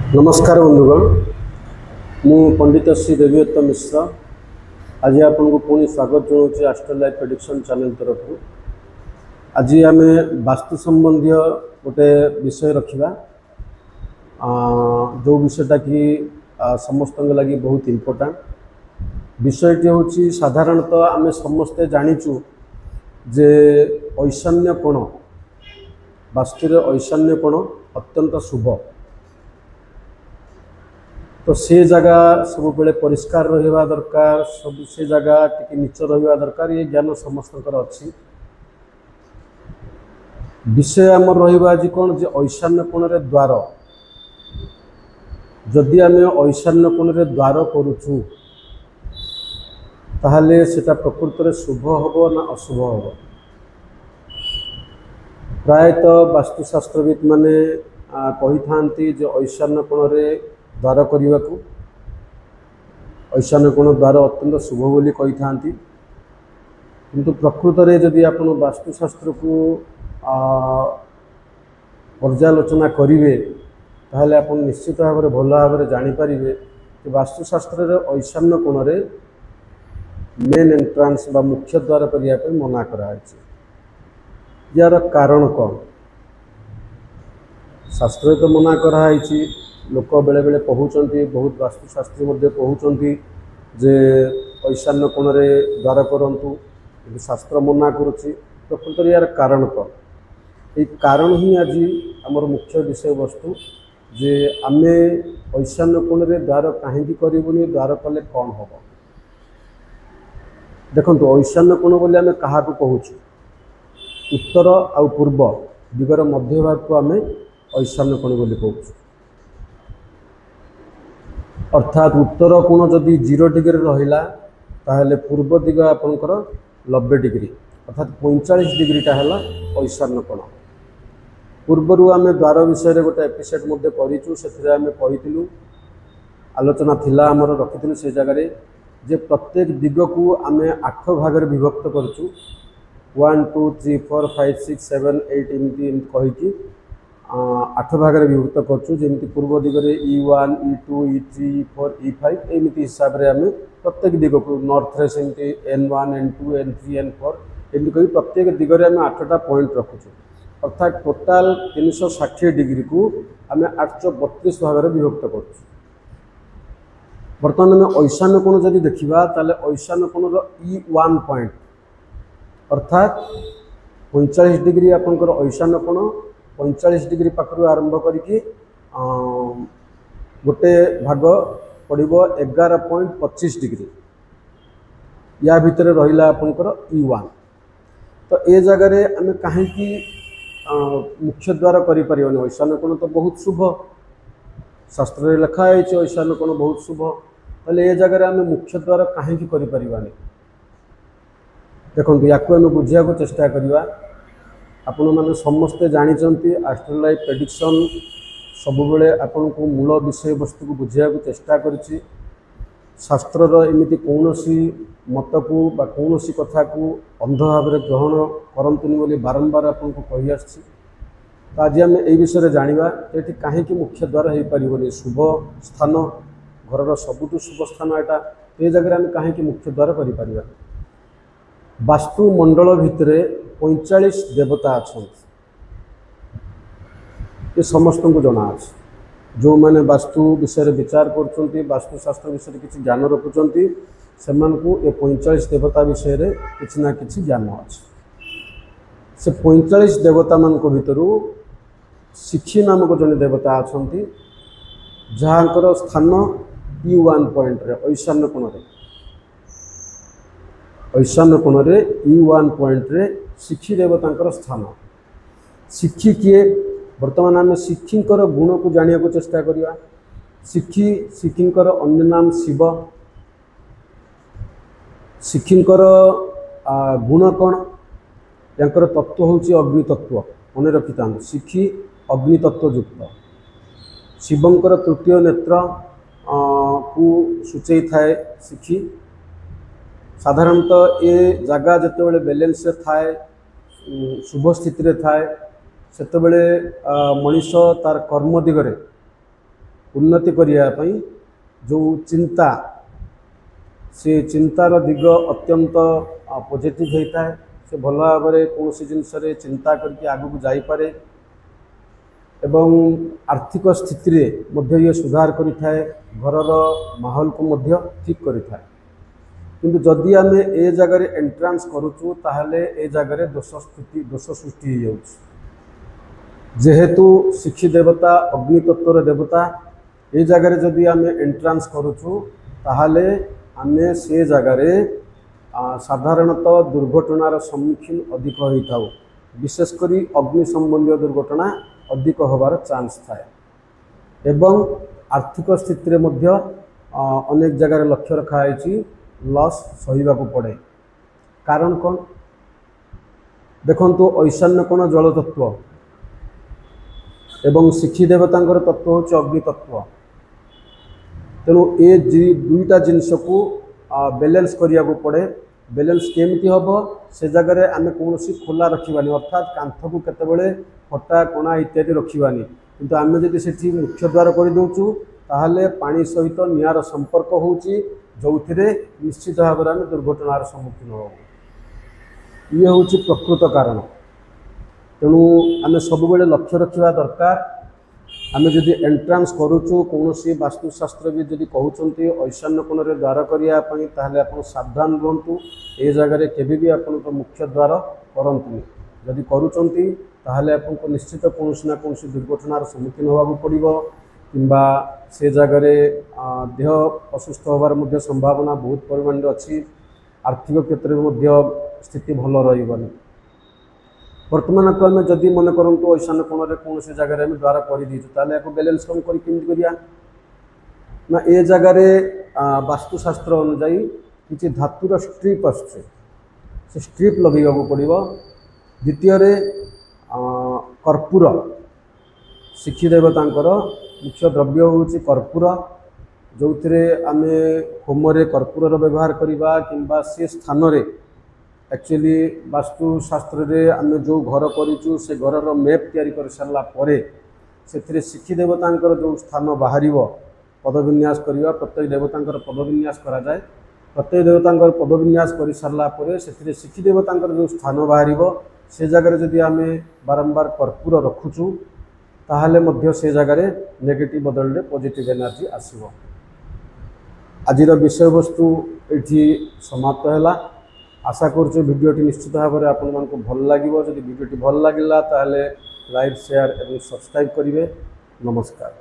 नमस्कार बंधुगण मु पंडित श्री देवीदत्त मिश्र आज आपको पुणी स्वागत जनाऊँ आस्ट्रो लाइफ प्रेडिक्शन चैनल तरफ। आज आम वास्तु संबंधी गोटे विषय रखा जो विषयटा कि समस्त लगी बहुत इम्पोर्टाट विषयटी हूँ साधारणतः आम समस्ते जाचु जे ऐशान्य कोण वास्तु ऐशान्य कोण अत्यंत शुभ। तो से जगह सब बेले परिष्कार रहा दरकार, सब से जगह टी नीच रहा दरकार, ये ज्ञान समस्त अच्छी विषय आम रही कौन जे ऐशान्य कोण द्वार जदि आम ऐशान्य कोण द्वार करुचु ताहले सेटा प्रकृत में शुभ हम ना अशुभ हम। प्रायतः वास्तुशास्त्रविद माने कही था ऐशान्य कोण द्वार करने को ऐशान्य कोण द्वार अत्यंत शुभ बोली कही था, किंतु प्रकृत में जदि आप वास्तुशास्त्र को पर्यालोचना करेंगे ताहले आप निश्चित भाव में भल भाव में जानीपर कि वास्तुशास्त्र ऐशान्य कोण मेन एंट्रांस बा मुख्य द्वार करने मना कराई। यार कारण कौन? शास्त्र तो मना कराई, लोक बेले बेले कहते बहुत वास्तुशास्त्री कहते जे ऐशान्य कोण द्वार करूँ, कि शास्त्र मना करुच्ची। प्रकृत यार कारण कौन? ये कारण ही आज आमर मुख्य विषय वस्तु जे आम ऐशान्य कोण द्वार कहीं करूनी, द्वार कले कौन हम। देखो ऐशान्य कोण बोली आम क्या कहूँ, उत्तर आ पूर्व दिगर मध्य भाग को आम ऐशान्य कोण बोली कहूँ। अर्थात उत्तर कोण जदि 0 डिग्री रहिला ताहले पूर्व दिग आपंकर 90 डिग्री अर्थात 45 डिग्रीटा है ऐशान्य कोण। पूर्वर आम द्वार विषय गोटे एपिसोड करूँ, से आम कही आलोचना थिला आमर रखी से जगह जे प्रत्येक दिग को आम 8 भाग में विभक्त करूँ 1 2 3 4 5 6 7 8 एमती कहीकि 8 भाग में विभक्त करूँ। जमी पूर्व दिगरे E1 E2 E3 E4 E5 एमती हिसाब से आम प्रत्येक दिग को नॉर्थ सेमती N1 N2 N3 N4 एमती कही प्रत्येक दिगरे आम 8टा पॉइंट रखुचु, अर्थात टोटाल 360 डिग्री को आम 832 भाग में विभक्त करूँ। बर्तमान आम ऐशान्य कोण जदि देखा ताले ऐशान्य कोण E1 पॉइंट अर्थात 45 डिग्री आपंकर ऐशान्य कोण 45 डिग्री पाखु आरंभ करके गोटे भाग पड़ो 11.25 डिग्री या भितर रहा आपंकर E1। तो ये जगह आम कहीं मुख्य द्वार करें ऐशान्य कोण तो बहुत शुभ, शास्त्र लिखाई ऐशान्य कोण बहुत शुभ, ताले ये जगह आम मुख्य द्वार कहीं करें। देखो या बुझा को चेष्टा करवा। आपण मैंने समस्ते जानते आस्ट्रो लाइफ प्रेडिक्शन सबुबले आपण को मूल विषय वस्तु को बुझा को चेष्टा करिछि। शास्त्रर एमती कौन मत को बा कौन कथा को अंध भाव में ग्रहण करंतुनि बोली बारंबार आपन को कही आछि। तो आज आम ये विषय जानिबा ये कहीं मुख्य द्वार हो पारिबोनी, शुभ स्थान घर सबुठु शुभ स्थान एटा, ये जगह आम कहीं मुख्य द्वार करिपारिबा। वास्तु मंडल भितर 45 देवता अच्छा, ये समस्त को जना अच्छे। जो मैंने वास्तु विषय विचार कर वास्तुशास्त्र विषय किसी ज्ञान रखुंट से ये 45 देवता विषय किसी ना कि ज्ञान अच्छे। से 45 देवता मान भर शिखी नामक जन देवता अच्छा जहाँकर स्थान E1 पॉइंट ऐशान्य कोण ऐशान्य कोण E1 पॉइंट शिखी देवता स्थान। शिखी किए? बर्तमान आम शिखी गुण को जाना को चेष्टा करवा। शिखी अन्य नाम शिव। शिखी गुण कौन? यांकर तत्व हूँ अग्नि तत्व, मन रखी था। शिखी अग्नि तत्व युक्त। शिवंकर तृतीय नेत्र को सूचई थाए शिखी। साधारणतः ये जगह जिते बैलेंस थाए शुभ स्थिति थाए सेतबेले मनीष तार कर्म दिगरे उन्नति करने जो चिंता से चिंतार दिग अत्यंत पॉजिटिव होता है। से भल भाव कौन जिनस चिंता करके आगू जापे एवं आर्थिक स्थिति रे ये सुधार करें घरर माहौल को ठीक करें। किंतु जदि आम ए जगार एंट्रांस करुचु ताहले ए जगार दोष सृष्टि हो जाउछि। जेहेतु शिक्षी देवता अग्नितत्वर देवता ए जगार जदि आम एंट्रांस करुचु ताहले आमे से जगार साधारणतः दुर्घटनार सम्मुखीन अधिक होता। विशेषकर अग्नि संबंधी दुर्घटना अधिक होबार चांस थाए एवं आर्थिक स्थिति में अनेक जगार लक्ष्य रखाई लॉस सहिबा को पड़े। कारण कौन देखंतु ऐशान्य कोण जल तत्व एवं शिक्षी देवता तत्व हूँ अग्नि तत्व। तेणु ए दुईटा जिनस को बैलेंस करिया को पड़े। बैलेंस केमती हम से जगह आम कौन खोला रखानी अर्थात कांथ को केतबेले फटा कोणा इत्यादि रखानी। किंतु आम जदि से मुख्य द्वार करदे ताहले पानी सहित निआर संपर्क होउची जो निश्चित भाव में दुर्घटनार सम्मुखीन हो। ये हूँ प्रकृत कारण। तेणु आम सब लक्ष्य रखा दरकार। आम जदि एंट्रांस करुचु कौन वास्तुशास्त्र भी जदि कहते ऐशान्य कोण द्वार करने ताहले आप सावधान रुहतु। ए जगार केबे भी आप मुख्य द्वार करतुनि। जदि करुचंती ताहले आपको निश्चित कौन ना कौन दुर्घटनार सम्मुखीन होगा पड़ो किंबा से जगार देह असुस्थ होबार मध्य संभावना बहुत परिमाण अच्छी। आर्थिक क्षेत्र में स्थिति भल रही। वर्तमान को आम जदि मन करूँ ऐशान्य कोण कौन से जगार आम द्वारा कर दीचु बैलेंस कम करा ना ए जगार वास्तुशास्त्र अनुजाई किसी धातुर स्ट्रिप आसुचे से स्ट्रिप लगेगा पड़ो। द्वितीय कर्पूर शिक्षी देवता मुख्य द्रव्य हूँ कर्पूर जो आम होम कर्पूर व्यवहार करवा कि से स्थान रे एक्चुअली वास्तुशास्त्र रे आम जो घर करूँ से घर मैप तैयारी कर सारापर से शिक्षी देवता जो स्थान बाहर पदविन्यास करवा प्रत्येक देवता पदविन्यास करा जाए। प्रत्येक देवता पदविन्यास कर सारापर से शिक्षी देवता जो स्थान बाहर से जगह जदि आम बारंबार कर्पूर रखुचु ताहले मध्य से जगार नेगेटिव बदल रे पॉजिटिव एनर्जी आसीबो। आजिर विषय वस्तु ये समाप्त है। आशा करुँ भिडियोटी निश्चित भाव में आपण मानक भल लगे। जदि भिडियोटी भल लगे ताहले लाइक शेयर और सब्सक्राइब करेंगे। नमस्कार।